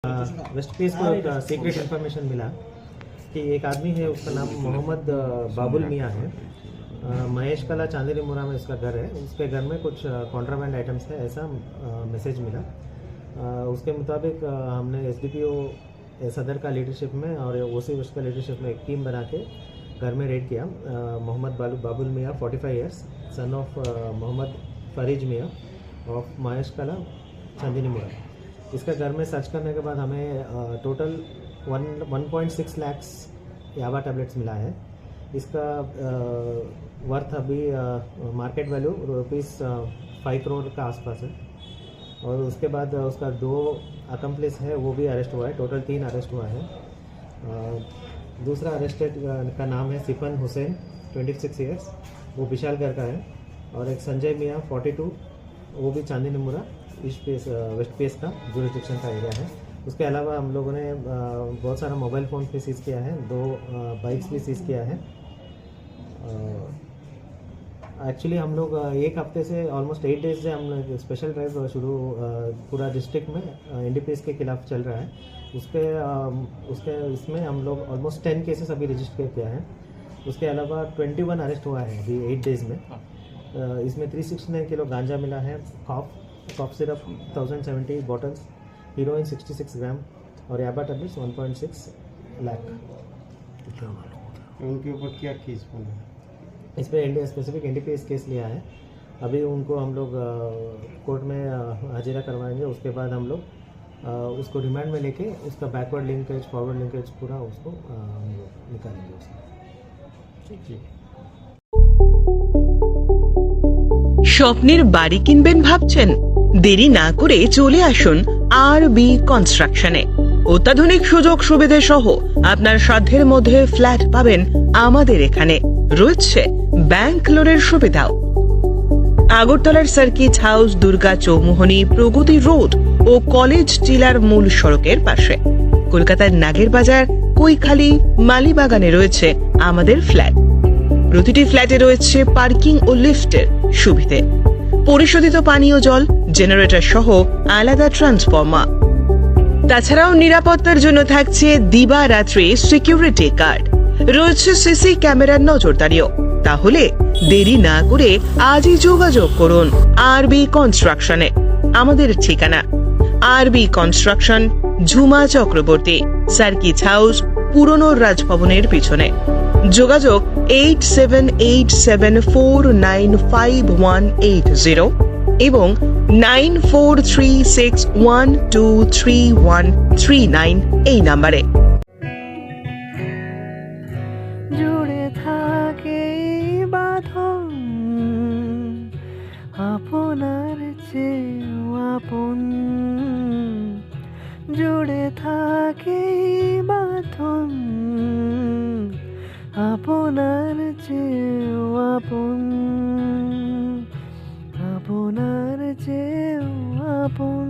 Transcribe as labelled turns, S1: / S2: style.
S1: Waste piece को एक secret information मिला कि एक आदमी है, उसका नाम मोहम्मद बाबुल मियाँ है। महेश कला चांदेरी मुरा में इसका घर है। उसके घर में कुछ कॉन्ट्राबैंड आइटम्स है, ऐसा मैसेज मिला। उसके मुताबिक हमने एसडीपीओ सदर का लीडरशिप में और ओसी वेस्ट का लीडरशिप में एक टीम बना के घर में रेड किया। मोहम्मद बाबुल मियाँ 45 ईयर्स, सन ऑफ मोहम्मद फरीज मियाँ ऑफ महेश कला चांदनी मुरा। इसका घर में सर्च करने के बाद हमें टोटल 1.6 लाख याबा टैबलेट्स मिला है। इसका वर्थ अभी मार्केट वैल्यू ₹5 करोड़ का आसपास है। और उसके बाद उसका 2 अकम्प्लिस है, वो भी अरेस्ट हुआ है। टोटल 3 अरेस्ट हुआ है। दूसरा अरेस्टेड का नाम है सिफन हुसैन 26 ईयर्स, वो विशालगढ़ का है। और एक संजय मियाँ 42, वो भी चांदनी मुरा ईस्ट पेस वेस्ट पेस का जुरिडिक्शन का एरिया है। उसके अलावा हम लोगों ने बहुत सारा मोबाइल फ़ोन भी सीज़ किया है, 2 बाइक्स भी सीज़ किया है। एक्चुअली हम लोग एक हफ्ते से ऑलमोस्ट 8 डेज से हम लोग स्पेशल ड्राइव शुरू पूरा डिस्ट्रिक्ट में एनडीपीएस के खिलाफ चल रहा है। उसके इसमें हम लोग ऑलमोस्ट 10 केसेस अभी रजिस्टर किया है। उसके अलावा 21 अरेस्ट हुआ है अभी 8 डेज में। इसमें 369 किलो गांजा मिला है, कॉफ सिरप 1070 बॉटल्स, हीरोइन 66 ग्राम और याबा टैबलेट्स 1.6 लाख।
S2: उनके ऊपर क्या केस बना है?
S1: इस पर स्पेसिफिक एनडीपीएस केस लिया है। अभी उनको हम लोग कोर्ट में हाजिरा करवाएंगे। उसके बाद हम लोग उसको रिमांड में लेके उसका बैकवर्ड लिंकेज फॉरवर्ड लिंकेज पूरा उसको हम लोग निकालेंगे उसका।
S2: जी।
S3: স্বপ্নের বাড়ি কিনবেন ভাবছেন? দেরি না করে চলে আসুন আরবি কনস্ট্রাকশনে। অত্যাধুনিক সুযোগ সুবিধা সহ আপনার সাধ্যের মধ্যে ফ্ল্যাট পাবেন আমাদের এখানে। রয়েছে ব্যাংক লোনের সুবিধাও। আগরতলার সার্কিট হাউস, দুর্গা চৌমুহনী, প্রগতি রোড ও কলেজ টিলার মূল সড়কের পাশে। কলকাতার নাগের বাজার, কৈখালি, মালিবাগানে রয়েছে আমাদের ফ্ল্যাট। প্রতিটি ফ্ল্যাটে রয়েছে পার্কিং ও লিফটের সুবিধে, পরিশোধিত পানীয় জল, জেনারেটর সহ আলাদা ট্রান্সফরমার। তাছাড়াও নিরাপত্তার জন্য থাকছে দিবারাত্রি সিকিউরিটি গার্ড, রয়েছে সিসি ক্যামেরার নজরদারিও। তাহলে দেরি না করে আজই যোগাযোগ করুন আরবি কনস্ট্রাকশনে। আমাদের ঠিকানা আরবি construction, Jhuma Chakraborty, circuit house, পুরনো রাজভবনের পিছনে। যোগাযোগ 8787495180 এবং 9436123139 এই নাম্বারে।
S4: জুড়ে থাকে বাঁধন আপনার চেয়েও আপন, জুড়ে থাকে বাঁধন আপনার চেয়েও আপন, আপনার চেয়েও আপন।